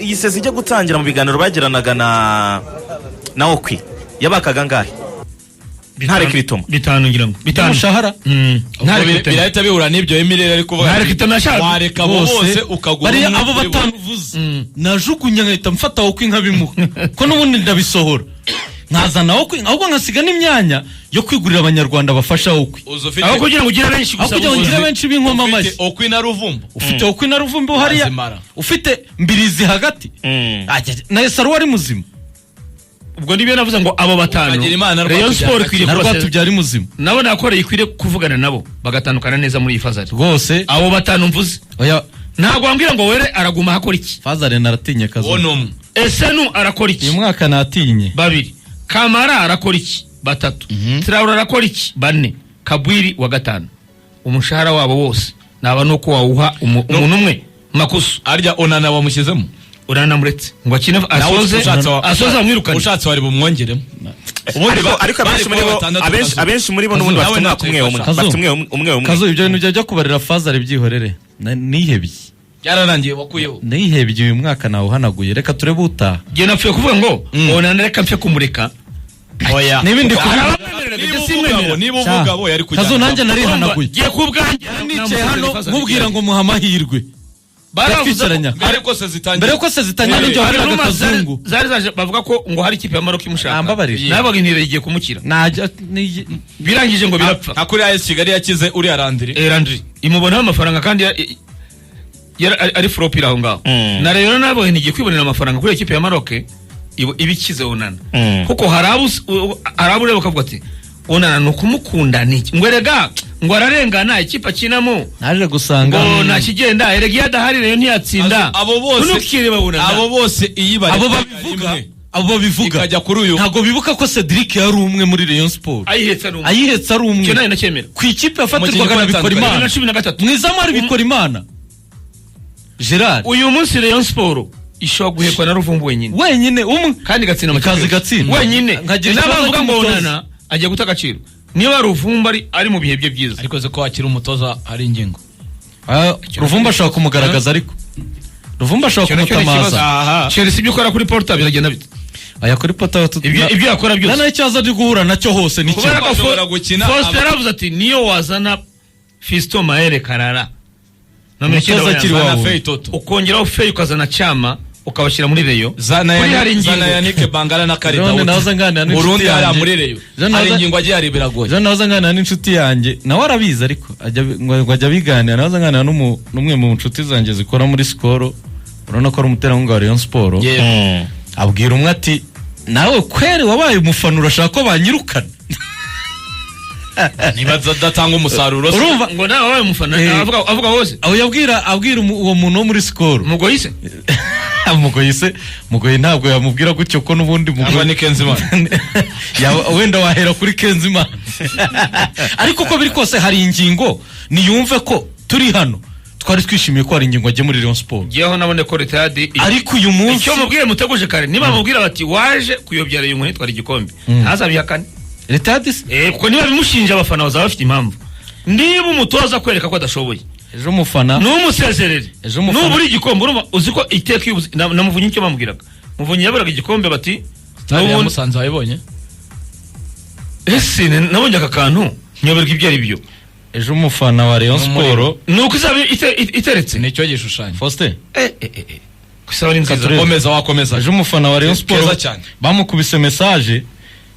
iyi sezi ijya gutangira mu biganiro bagiranaga na Okwi yabakaga ngahe ntare Kiritomo 5 ngira ngo 5 umushahara birahita bihura n'ibyo Emirere ari kuvuga ntare Kiritomo nashaka wareka bose ukagura bari abo batanuvuze najugunya nkahita mfata Okwi nkabimuha ko n'ubundi ndabisohora nkazana Okwi ahubwo nkasiga n'imyanya yo kwigurira abanyarwanda bafasha Okwi aho kugira ngo ugire benshi gusa kugira ngo ugire benshi b'inkoma amashyi Okwi na Ruvumbu ufite Okwi na Ruvumbu hariya ufite Mbirizi hagati na Esaro ari muzima ubwo ndibyo navuze ngo abo batanu Rayon Sport ikwiriye Rwatubyara muzima nabo nakoreye ikwiriye kuvugana nabo bagatandukana neza muri iyi fazari rwose abo batanu mvuze oya ntabwo wambwira ngo were araguma hakora iki fazari naratinye kazo Esenu arakora iki uyu mwaka natinye 2 Kamara arakora iki 3 Traore arakora iki 4 Kabwiri wa 5 umushahara wabo wose naba nuko wawuha umuntu umwe makusu arya Onana bamushyizemo uranamuretse ngo akine asoza amwirukane ushatse wari bumwongeremo ariko abenshi muri bo n'ubundi bafite umwe kazo ibyo bintu byajya kubarira fazari byihorere nihebye yararangiye wakuyeho nihebye uyu mwaka nawe uhanaguye reka turebe utaha giye napfuye kuvuga ngo Onana reka mpfe kumureka oya nibindi niba uvuga bo yari kujya kazo nanjye narihanaguye giye kubwanjye nicaye hano nkubwira ngo muha amahirwe baravuze ariko se zitangiye mbere ko se zitangiye n'ibyo hari n'akazungu zari zaje bavuga ko ngo hari ikipe ya Maroc imushaka nabaga intire igiye kumukira najya birangije ngo birapfa akuri AS Kigali yakize uri Landry imubonaho amafaranga kandi ari flop aho ngaho na rero nabo ntigiye kwibonera amafaranga kuri ikipe ya Maroc ibikize Onana kuko harabure bakavuga ati Onana no kumukunda niki ngo erega ngo ararengana ikipe akinamo naje gusanga ngo nakigenda erega yadahari rero ntiyatsinda abo bose iyibare abo babivuga ikajya kuri uyu ntago bibuka ko Cedric yari umwe muri Rayon Sport ayihetse ari umwe cyo nayo nakemera ku ikipe yafatirwaga na Bikorimana mwizamari Bikorimana Gerard uyu munsi Rayon Sport ishobora guhekwa na Ruvumbu wenyine umwe kandi gatsinda amakipe wenyine n'abavuga ngo Onana ajya guta agaciro niba Ruvumbu ari mu bihe bye byiza ariko ze ko akiri umutoza hari ingingo Ruvumbu ashaka kumugaragaza ariko Ruvumbu ashaka kumutamaza Chelsea ibyo ukora kuri Porta biragenda bite aya kuri Porta ibyo yakora byose nana icyaza ari guhura nacyo hose ni cyo Foster yaravuze ati niyo wazana Fiston Maele Karara umutoza akiri wawe ukongeraho Fey ukazana Chama ukabashyira muri Reyo zana Yannick Bangala na Karida Burundi ari muri Reyo hari ingingo agiye ari biragoye je naza ngana n'inshuti yanjye nawe arabizi ariko ajya biganira naza ngana n'umwe mu nshuti zanjye zikora muri Skoro urabona ko ari umuterankunga wa Rayon Sport abwira umwe ati nawe kweri wabaye umufana urashaka ko banyirukana niba datanga umusaruro urumva ngo nawe wabaye umufana avuga hose aho abwira uwo muntu wo muri Skoro Mugoyise Mugoyi ntabwo yamubwira gutyo ko n'ubundi Mugoyi ni Kenzimana wenda wahera kuri Kenzimana ariko ko biri kose hari ingingo niyumve ko turi hano twari twishimiye ko hari ingingo agiye muri Rayon Sport yeho nabone ko retadi ariko uyu munsi icyo mubwiye muteguje kare niba mubwira bati waje kuyobya Rayon ngo nitwara igikombe ntazabihakane retadi kuko niba bimushinja abafana bazaba bafite impamvu niba umutoza kwereka ko adashoboye ejo umufana n'umusezerere n'uburi igikombe urumva uzi ko iteka namuvunye icyo bamubwiraga muvunye yaburaga igikombe bati musanze wabibonye ese nabonye aka kantu nyoberwa ibyo ari byo ejo umufana wa Rayon Sport nuko izaba iteretse nicyo gishushanyo Faustin kusaba ari nziza wakomeza ejo umufana wa Rayon Sport bamukubise message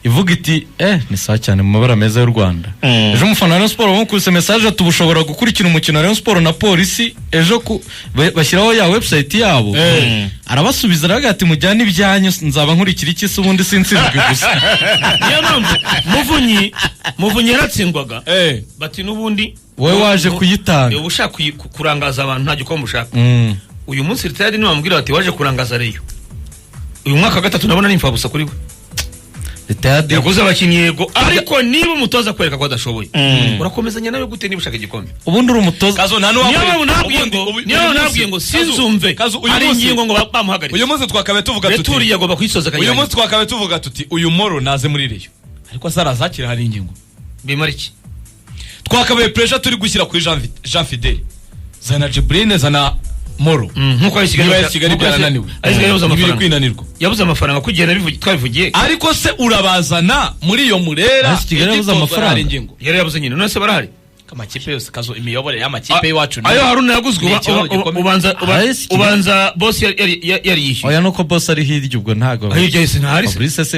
ivuga iti ni saa cyane mu mabara meza y'u Rwanda ejo umufana wa Rayon Sport bamukubise message tubushobora gukurikira umukino wa Rayon Sport na polisi ejo bashyiraho ya website yabo arabasubiza aravuga ati mujyane ibyanyu nzaba nkurikira iki se ubundi sinsinzwe gusa niyo mpamvu muvunyi yaratsindwaga bati n'ubundi wowe waje kuyitanga uba ushaka kurangaza abantu nta gikombe ushaka uyu munsi ritadi niwe bamubwira bati waje kurangaza Reyo uyu mwaka wa 3 nabona ni imfabusa kuri we yaguze abakinnyi yego ariko niba umutoza kwereka ko adashoboye urakomezanya nawe gute niba ushaka igikombe ubundi uri umutoza niyo nabwiye ngo sinzumve ari ingingo ngo bamuhagarike uyu munsi twakabe tuvuga tuti returi yagomba kwisoza kanyanya uyu munsi twakabe tuvuga tuti uyu moro naze muri Reyo ariko sarazakira hari ingingo bimara iki twakabe pressure turi gushyira kuri Jean Fidel zana Jibrine zana Moro nkuko ari Kigali byarananiwe yabuze amafaranga kugenda twabivugiye ariko se urabazana muri iyo Murera Kigali yabuze amafaranga yari yabuze nyine none se barahari amakipe yose kazo imiyoborere y'amakipe y'iwacu ayo Haruna yaguzwe ubanza boss yari yishyuye oya nuko boss ari hirya ubwo ntago hirya yese ntahari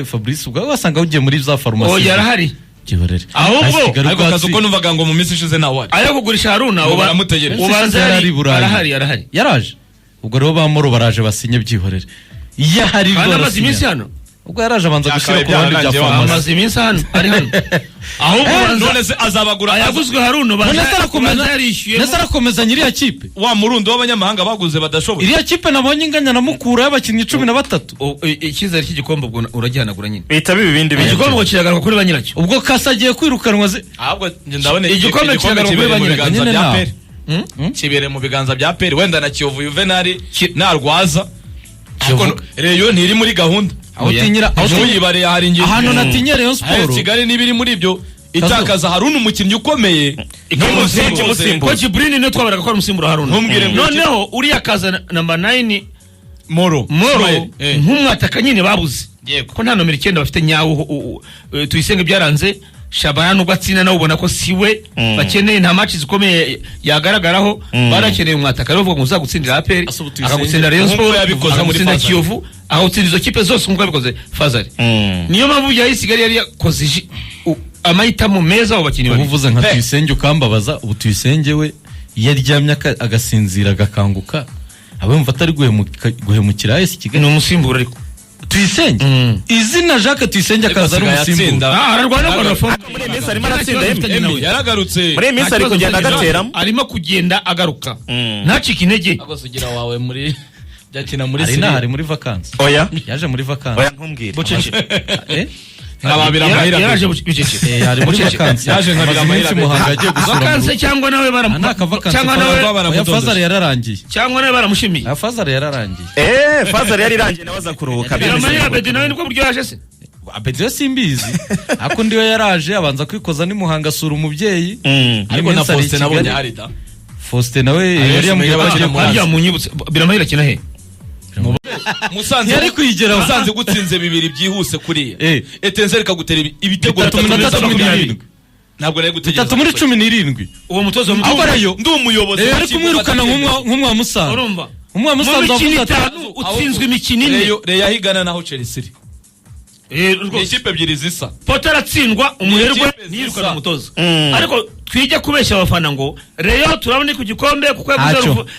Fabrice ubwo wasanga ugiye muri za farumasi oh yarahari kiborere ahubwo ariko kazo ko numvaga ngo mu minsi ishize nawe ayo kugurisha Haruna ubanza yarari yaraje ubwo rero bamoro baraje basinye byihorere yahari rwose amazi iminsi hano ubwo yaraje abanza gushira ku bandi bya farumasi amazi iminsi hano ari hano ahubwo none se azabagura yaguzwe Haruna arakomeza nyiri ya kipe wa murundo w'abanyamahanga baguze badashoboye iriya kipe nabonye inganya na Mukura y'abakinnyi 13 icyizere cy'igikombe ubwo uragihanagura nyine bita bibindi igikombe kiragaruka kuri banyiracyo ubwo Kasa agiye kwirukanwa ahubwo ndabone igikombe kiragaruka kuri banyiracyo nyine na kibere mu biganza bya Peri wenda na Kiyovu Juvenal narwaza Reyo ntiri muri gahunda aho tinyira aho yibare hari ingingo ahantu natinye Rayon Sport Kigali nibiri muri ibyo itakaza Haruna umukinnyi ukomeye ko Jibril ne twabaraga ko umusimbura Haruna noneho uri akaza number 9 Moro nk'umwataka nyine babuze ko nta nomero 9 bafite nyawo tuyisenge byaranze Shabana ugatsina nawe ubona ko siwe bakeneye nta match zikomeye yagaragaraho barakeneye umwataka rero ngo uzagutsindira APR akagutsindira Rayon Sport yabikoza muri Kiyovu aho utsinda izo kipe zose nk'uko yabikoze Fazari niyo mpamvu yayisigari yari yakoze amahitamo meza abo bakinnyi bari uvuze nka Tuyisenge ukambabaza ubu Tuyisenge we yaryamye agasinzira agakanguka abumva atari guhemukira AS Kigali ni umusimbura ariko Tuyisenge izina Jacques Tuyisenge akaza ari umusimbura ararwana kwa rafa muri Messi arimo aratsinda yaragarutse muri Messi ari kugenda agateramo arimo kugenda agaruka ntacika intege agasugira wawe muri byakina muri Siri ari muri vacances oya yaje muri vacances oya ntumbwire nkababira amahira yaje bicece ari muri vacances yaje nkabira amahira muhanga agiye gusura vacances cyangwa nawe cyangwa nawe Fazari yararangiye cyangwa nawe baramushimiye Fazari yararangiye Fazari yarirangiye nabaza kuruhuka biramanya Abedi nawe niko buryo yaje se Abedi yo simbizi ako ndiwe yaraje abanza kwikoza ni muhanga sura umubyeyi ariko na Faustin nabonye harida Faustin nawe yari yamugiye munyibutse biramahira kina he Musanze yari kwigera Musanze gutsinze bibiri byihuse kuriya Etincelle kagutera ibitego 3 ntabwo nari gutegeza 3 muri 17 uwo mutozo ndi umuyobozi yari kumwirukana nk'umwa Musanze urumva umwa Musanze avuga utsinzwe imikino ine Reyo higana naho Chelsea ikipe ebyiri zisa Potter atsindwa umuherwe niyirukana umutoza ariko twijya kubeshya abafana ngo Reyo turabone ku gikombe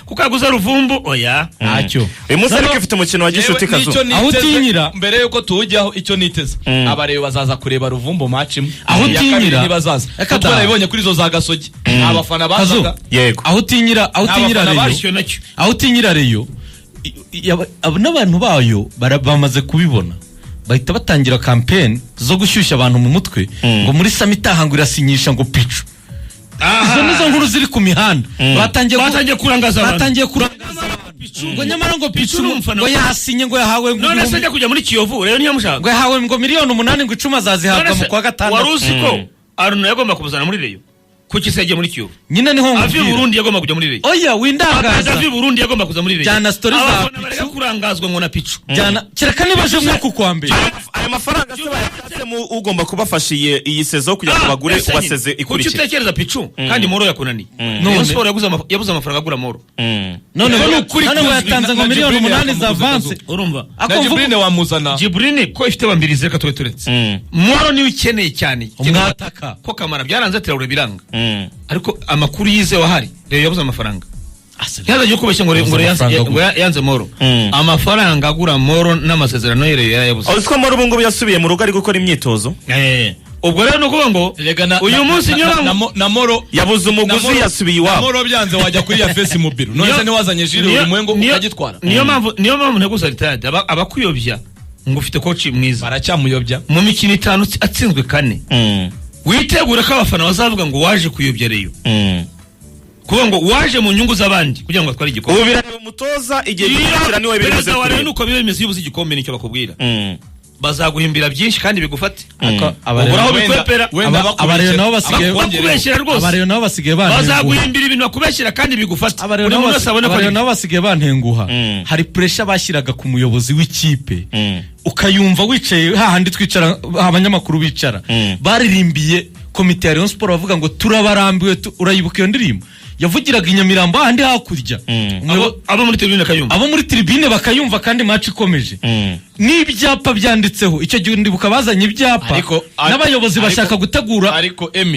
kuko yaguze Ruvumbu oya ntacyo uyu munsi ariko ifite umukino wa gishuti kazo aho utinyira mbere yuko tuwujyaho icyo niteze abareyo bazaza kureba Ruvumbu match imwe aho utinyira nibazaza twarabibonye kuri zo za Gasogi abafana bazaga yego aho utinyira Reyo aho utinyira Reyo n'abantu bayo bamaze kubibona bahita batangira campaign zo gushyushya abantu mu mutwe ngo muri samitaha ngo irasinyisha ngo picu izo nizo nkuru ziri ku mihanda batangiye kurangaza ngo nyamara ngo picu ngo yasinye ngo yahawe ngo none se njya kujya muri Kiyovu rero niyo mushaka ngo yahawe ngo miliyoni 8 ngo 10 azazihabwa mu kwa gatanu wari uzi ko Aruna yagomba kubuzana muri Reyo kuki se yagiye muri Kiyovu nyine niho avi Burundi yagomba kujya muri Reyo oya windangaza avi Burundi yagomba kuza muri Reyo jana story za picu kurangazwa ngo na picu jana kereka nibaje mwuko kwa mbere aya mafaranga se bayakatse mu ugomba kubafashiye iyi sezo kugira ngo bagure waseze ikurikira kuki utekereza picu kandi Moro yakunani none Sport yabuze amafaranga agura Moro none ngo yatanze ngo miliyoni 8 za avance urumva Jibrine wamuzana Jibrine ko ifite bambirize reka twe turetse Moro ni ukeneye cyane umwataka ko Kamara byaranze Traore biranga ariko amakuru yize wahari rero yabuze amafaranga yaje kubeshya ngo yanze Moro amafaranga agura Moro n'amasezerano yere yabuze uziko Moro ubu ngubu yasubiye mu rugo ari gukora imyitozo ubwo rero nuko ngo uyu munsi na Moro yabuze umuguzi yasubiye iwabo Moro byanze wajya kuri ya face mobile none se wazanye Jire umwengo ukagitwara niyo mpamvu nteguza ritade abakuyobya ngo ufite coach mwiza baracyamuyobya mu mikino 5 atsinzwe 4 witegura ko abafana bazavuga ngo waje kuyobya Reyo kuvuga ngo waje mu nyungu z'abandi kugira ngo atware igikombe ubu birareba umutoza igihe gikira niwe bimeze kure nuko bimeze yubuze igikombe nicyo bakubwira bazaguhimbira byinshi kandi bigufate aho bikwepera abarero nabo basigaye bakubeshyira rwose abarero nabo basigaye bantenguha bazaguhimbira ibintu bakubeshyira kandi bigufate abarero nabo basigaye bantenguha hari pressure bashyiraga ku muyobozi w'ikipe ukayumva wicaye hahandi twicara abanyamakuru bicara baririmbiye komite ya Rayon Sport bavuga ngo turabarambiwe urayibuka iyo ndirimbo yavugiraga inyamirambo ahandi hakurya abo muri tribune bakayumva abo muri tribune bakayumva kandi match ikomeje n'ibyapa byanditseho icyo gihe ndibuka bazanye ibyapa n'abayobozi bashaka gutegura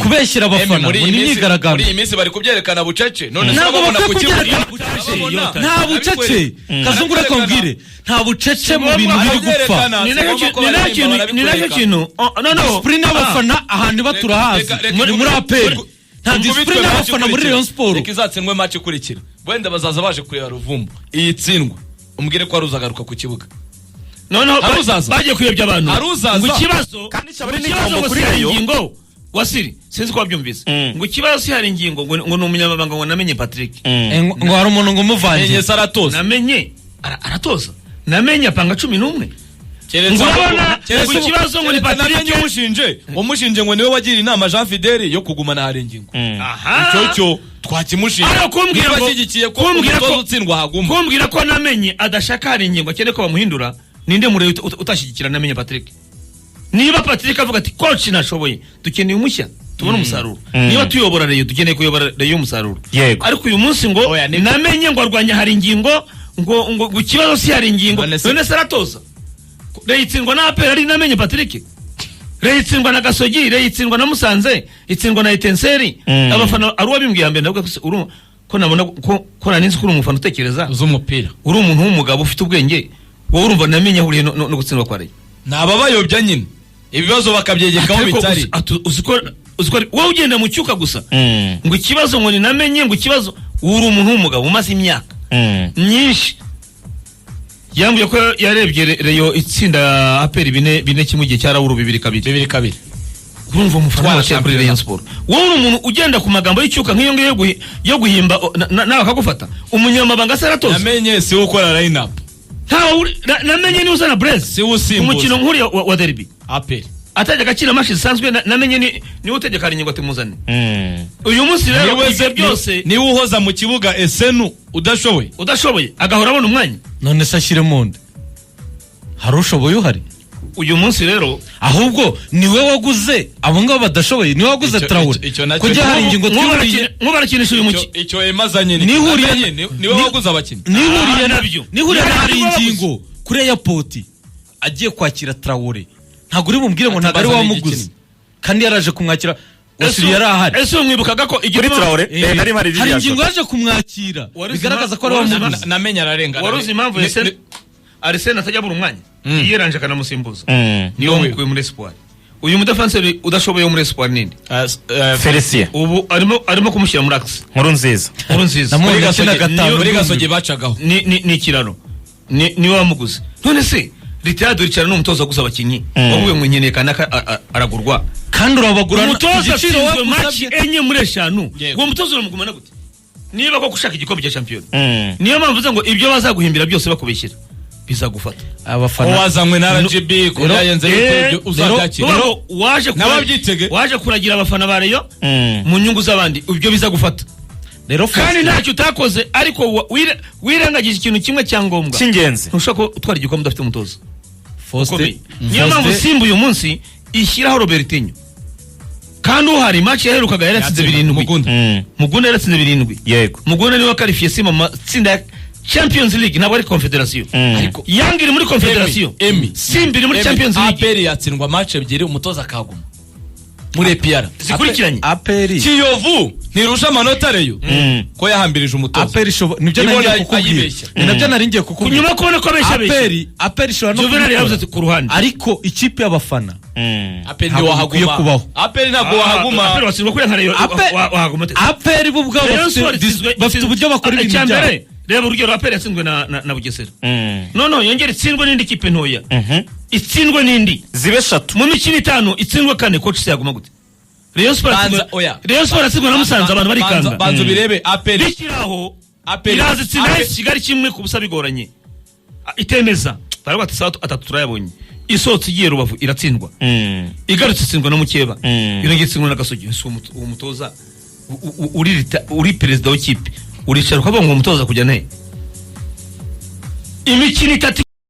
kubeshyira abafana muri iyi minsi bari kubyerekana bucece none ntabwo bakubyerekana nta bucece Kazungu reka mbwire nta bucece mu bintu biri gupfa ni nacyo kintu discipline y'abafana ahandi baturahazi muri APR nta discipline y'abafana muri Rayon Sport reka izatsindwe match ikurikira wenda bazaza baje kureba Ruvumbu iyi tsindwa umbwire ko aruzagaruka ku kibuga bagiye kuyobya abantu ngo ikibazo ingingo wasiri sinzi ko wabyumvise ngo ikibazo si hari ingingo ngo ni umunyamabanga ngo namenye Patrick ngo hari umuntu ngo umuvanye aratoza namenye aratoza namenye apanga 11 ngo ikibazo ngo ni Patrick umushinje ngo niwe wagira inama Jean Fidele yo kugumana hari ingingo icyo twakimushinja kumbwira ngo ashyigikiye ko umutoza utsindwa haguma kumbwira ko namenye adashaka hari ingingo akene ko bamuhindura ninde mure utashyigikira namenye Patrick niba Patrick avuga ati coach nashoboye dukeneye umushya tubona umusaruro niba tuyobora reyo dukeneye kuyobora reyo umusaruro ariko uyu munsi ngo namenye ngo arwanya hari ingingo ngo ikibazo si hari ingingo none saratoza reyitsindwa na APR ari namenye Patrick reyitsindwa na Gasogi reyitsindwa na Musanze itsindwa na Etenseri abafana ari wabimbwiye mbere ndavuga ko nabona ko naninzi ko umufana utekereza z'umupira uri umuntu w'umugabo ufite ubwenge wowe urumva namenye ahuriye no gutsindwa kwa reyo nababayobya nyine ibibazo bakabyegekaho bitari uziko wowe ugenda mu cyuka gusa ngo ikibazo ngo ninamenye ngo ikibazo uri umuntu w'umugabo umaze imyaka nyinshi yambwiye ko yarebye reyo itsinda APR bine kimwe gihe cyarawuru 2-2 urumva umufana wa kuri Rayon Sport wowe uri umuntu ugenda ku magambo y'icyuka nk'iyo ngiyo yo guhimba nawe akagufata umunyamabanga saratoza namenye si ukora line up namenye ni uzana Blaise umukino nkuriya wa derby APR atajya gakina mashi sanzwe namenye ni utegeka ari nyingo timuzane uyu munsi rero ibyo byose ni uhoza mu kibuga esenu udashoboye agahora abona umwanya none se ashyire munde hari ushoboye uhari uyu munsi rero ahubwo niwe waguze abo ngabo badashoboye niwe waguze Traore kujya hari ingingo twihuriye nk'ubarakinisha uyu mukino icyo emazanye niwe waguze abakinnyi nihuriye hari ingingo kuri airport agiye kwakira Traore ntabwo uri bumbwire ngo ntabwo ari wamuguze kandi yaraje kumwakira wasiri yarahari ese umwibukaga ko kuri Traore hari ingingo yaje kumwakira bigaragaza ko ari wamuguze namenye ararenga waruzi impamvu Arsene atajya buri umwanya yiranje akanamusimbuza niyo mukuye muri Espoir uyu mudefanseri udashoboye muri Espoir ninde Felicien ubu arimo kumushyira muri Axe nkuru nziza muri Gasogi bacagaho ni kiraro niwe wamuguze none se Ritado ricara n'umutoza gusa abakinyi wavuye ngo nkeneye kanaka aragurwa kandi urabagura umutoza atsinzwe match enye muri 5 uwo mutoza uramugumana gute niba ko gushaka igikombe cya champion niyo mpamvu ngo ibyo bazaguhimbira byose bakubeshyira bizagufata abafana wazanywe na RGB ko yayenze ibyo uzabyakira waje kuragira abafana ba Rayon mu nyungu z'abandi ibyo bizagufata rero kandi ntacyo utakoze ariko wirengagije ikintu kimwe cyangombwa cy'ingenzi ntushaka utwara igikombe udafite umutoza niyo mpamvu Simba uyu munsi ishyiraho Robertinho kandi uhari match yaherukaga yaratsinze 7 Mugunda yaratsinze 7 yego Mugunda niwe qualifié Simba matsinda Champions League nabo ari Confederation ariko Yanga iri muri Confederation Simba iri muri Champions League APR yatsindwa match ebyiri umutoza akaguma muri APR zikurikiranye APR Kiyovu ntirusha amanota reyo ko yahambirije umutoza APR nibyo naringiye kukubwira nabyo naringiye kukubwira kunyuma kubona ko abeshya APR ishobora no Juvenal yavuze ku ruhande ariko ikipe y'abafana APR ndio wahaguma APR ntabwo wahaguma APR wasirwa kuri nkare wahaguma APR bo ubwabo bafite uburyo bakora ibintu byabo reba urugero APR yatsinzwe na Bugesera no yongera itsindwe n'indi kipe ntoya itsindwe n'indi zibe 3 mu mikino 5 itsindwe 4 coach se yaguma gute Rayon Sport atsindwe na Musanze abantu bari kanga banzo birebe APR bishiraho irazitsinda Kigali kimwe ku busa bigoranye itemeza barabati sawa atatu turayabonye isohotse igiye Rubavu iratsindwa igarutse itsindwa na Mukeba irongeye itsindwa na Gasogi uwo mutoza uri perezida w'ikipe uricara ukavuga ngo umutoza kujya nte imikino itatu